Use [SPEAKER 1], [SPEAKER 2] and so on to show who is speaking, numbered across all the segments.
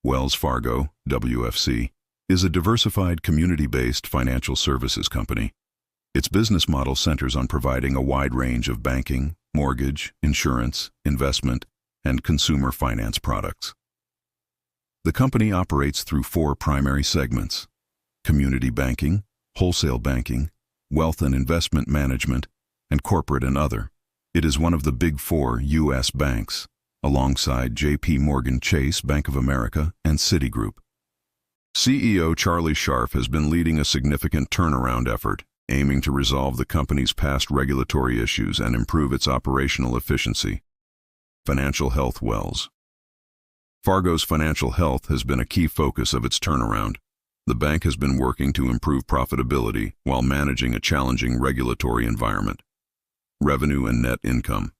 [SPEAKER 1] Wells Fargo, WFC, is a diversified community-based financial services company. Its business model centers on providing a wide range of banking, mortgage, insurance, investment, and consumer finance products. The company operates through four primary segments: community banking, wholesale banking, wealth and investment management, and corporate and other. It is one of the big four U.S. banks, alongside J.P. Morgan Chase, Bank of America, and Citigroup. CEO Charlie Scharf has been leading a significant turnaround effort, aiming to resolve the company's past regulatory issues and improve its operational efficiency. Financial health. Wells Fargo's financial health has been a key focus of its turnaround. The bank has been working to improve profitability while managing a challenging regulatory environment. Revenue and net income.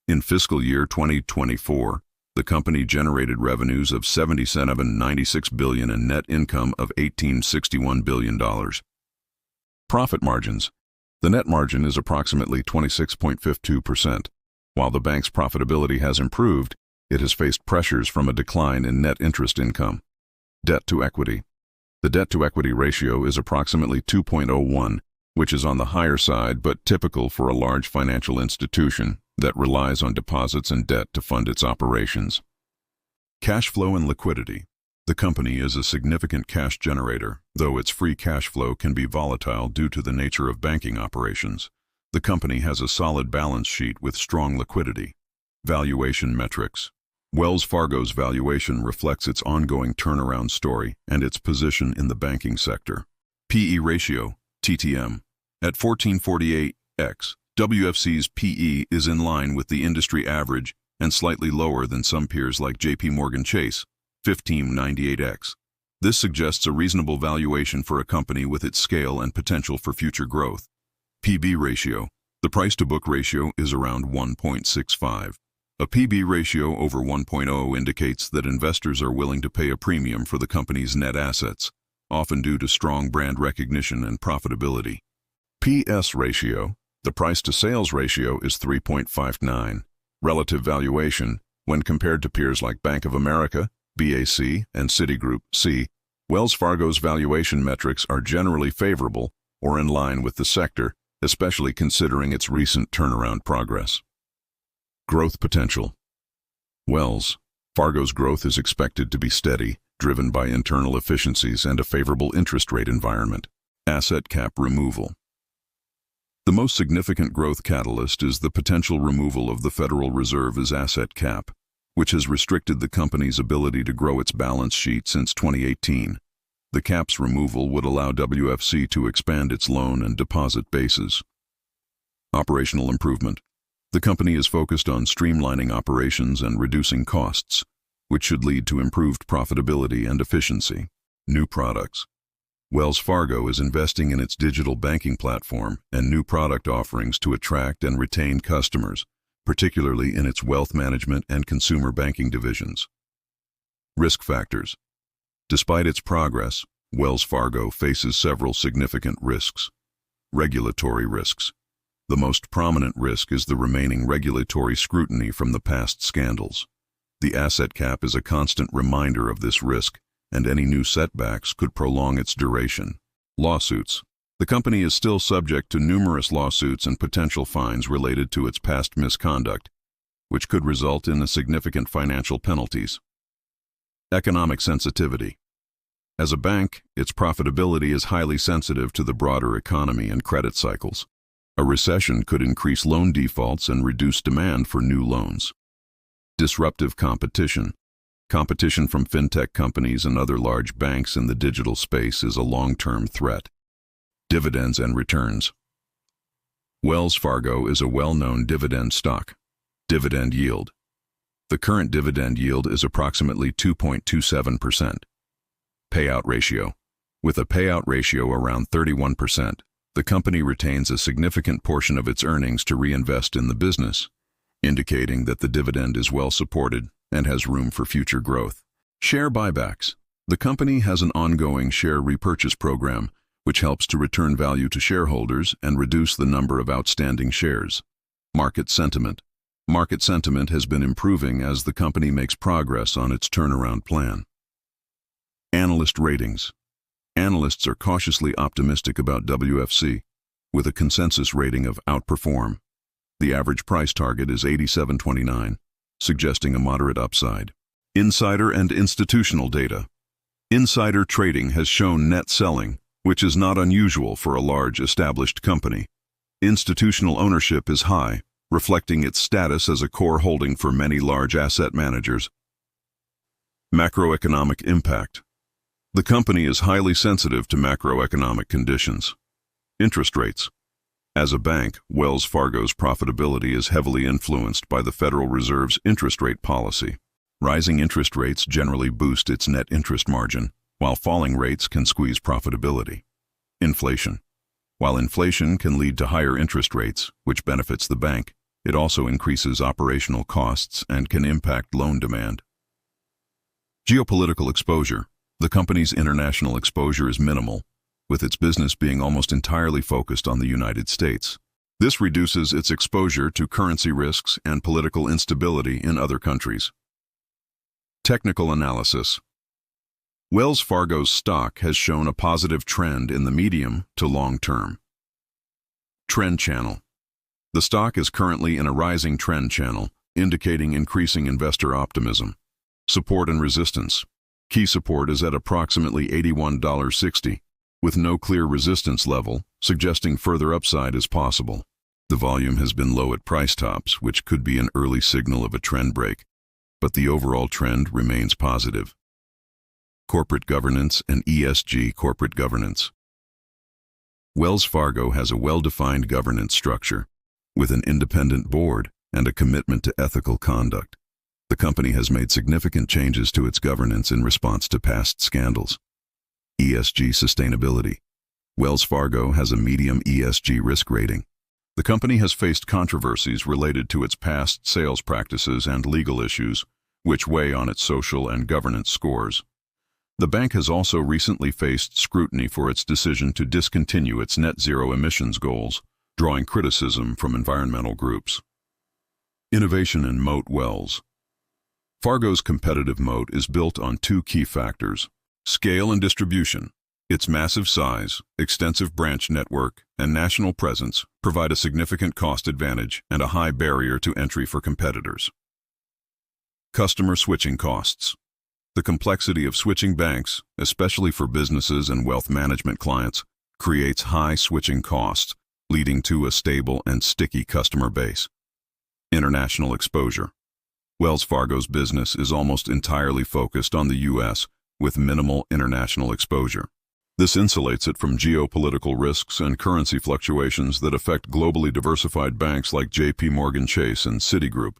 [SPEAKER 1] In fiscal year 2024, the company generated revenues of $77.96 billion and net income of $18.61 billion. Profit margins. The net margin is approximately 26.52%. While the bank's profitability has improved, it has faced pressures from a decline in net interest income. Debt to equity. The debt-to-equity ratio is approximately 2.01, which is on the higher side but typical for a large financial institution that relies on deposits and debt to fund its operations. Cash flow and liquidity. The company is a significant cash generator, though its free cash flow can be volatile due to the nature of banking operations. The company has a solid balance sheet with strong liquidity. Valuation metrics. Wells Fargo's valuation reflects its ongoing turnaround story and its position in the banking sector. P/E ratio, TTM. At 1448x, WFC's P/E is in line with the industry average and slightly lower than some peers like J.P. Morgan Chase, 1598x. This suggests a reasonable valuation for a company with its scale and potential for future growth. P/B ratio. The price-to-book ratio is around 1.65. A P/B ratio over 1.0 indicates that investors are willing to pay a premium for the company's net assets, often due to strong brand recognition and profitability. P/S ratio. The price-to-sales ratio is 3.59. Relative valuation, when compared to peers like Bank of America, BAC, and Citigroup, C. Wells Fargo's valuation metrics are generally favorable or in line with the sector, especially considering its recent turnaround progress. Growth potential. Wells Fargo's growth is expected to be steady, driven by internal efficiencies and a favorable interest rate environment. Asset cap removal. The most significant growth catalyst is the potential removal of the Federal Reserve's asset cap, which has restricted the company's ability to grow its balance sheet since 2018. The cap's removal would allow WFC to expand its loan and deposit bases. Operational improvement. The company is focused on streamlining operations and reducing costs, which should lead to improved profitability and efficiency. New products. Wells Fargo is investing in its digital banking platform and new product offerings to attract and retain customers, particularly in its wealth management and consumer banking divisions. Risk factors. Despite its progress, Wells Fargo faces several significant risks. Regulatory risks. The most prominent risk is the remaining regulatory scrutiny from the past scandals. The asset cap is a constant reminder of this risk, and any new setbacks could prolong its duration. Lawsuits. The company is still subject to numerous lawsuits and potential fines related to its past misconduct, which could result in significant financial penalties. Economic sensitivity. As a bank, its profitability is highly sensitive to the broader economy and credit cycles. A recession could increase loan defaults and reduce demand for new loans. Disruptive competition. Competition from fintech companies and other large banks in the digital space is a long-term threat. Dividends and returns. Wells Fargo is a well-known dividend stock. Dividend yield. The current dividend yield is approximately 2.27%. Payout ratio. With a payout ratio around 31%, the company retains a significant portion of its earnings to reinvest in the business, indicating that the dividend is well supported and has room for future growth. Share buybacks. The company has an ongoing share repurchase program, which helps to return value to shareholders and reduce the number of outstanding shares. Market sentiment. Market sentiment has been improving as the company makes progress on its turnaround plan. Analyst ratings. Analysts are cautiously optimistic about WFC, with a consensus rating of outperform. The average price target is $87.29, suggesting a moderate upside. Insider and institutional data. Insider trading has shown net selling, which is not unusual for a large established company. Institutional ownership is high, reflecting its status as a core holding for many large asset managers. Macroeconomic impact. The company is highly sensitive to macroeconomic conditions. Interest rates. As a bank, Wells Fargo's profitability is heavily influenced by the Federal Reserve's interest rate policy. Rising interest rates generally boost its net interest margin, while falling rates can squeeze profitability. Inflation. While inflation can lead to higher interest rates, which benefits the bank, it also increases operational costs and can impact loan demand. Geopolitical exposure. The company's international exposure is minimal, with its business being almost entirely focused on the United States. This reduces its exposure to currency risks and political instability in other countries. Technical analysis. Wells Fargo's stock has shown a positive trend in the medium to long term. Trend channel. The stock is currently in a rising trend channel, indicating increasing investor optimism. Support and resistance. Key support is at approximately $81.60, with no clear resistance level, suggesting further upside is possible. The volume has been low at price tops, which could be an early signal of a trend break, but the overall trend remains positive. Corporate governance and ESG. Corporate governance. Wells Fargo has a well-defined governance structure, with an independent board and a commitment to ethical conduct. The company has made significant changes to its governance in response to past scandals. ESG sustainability. Wells Fargo has a medium ESG risk rating. The company has faced controversies related to its past sales practices and legal issues, which weigh on its social and governance scores. The bank has also recently faced scrutiny for its decision to discontinue its net zero emissions goals, drawing criticism from environmental groups. Innovation and moat. Wells Fargo's competitive moat is built on two key factors: scale and distribution. Its massive size, extensive branch network, and national presence provide a significant cost advantage and a high barrier to entry for competitors. Customer switching costs. The complexity of switching banks, especially for businesses and wealth management clients, creates high switching costs, leading to a stable and sticky customer base. International exposure. Wells Fargo's business is almost entirely focused on the U.S., with minimal international exposure. This insulates it from geopolitical risks and currency fluctuations that affect globally diversified banks like J.P. Morgan Chase and Citigroup.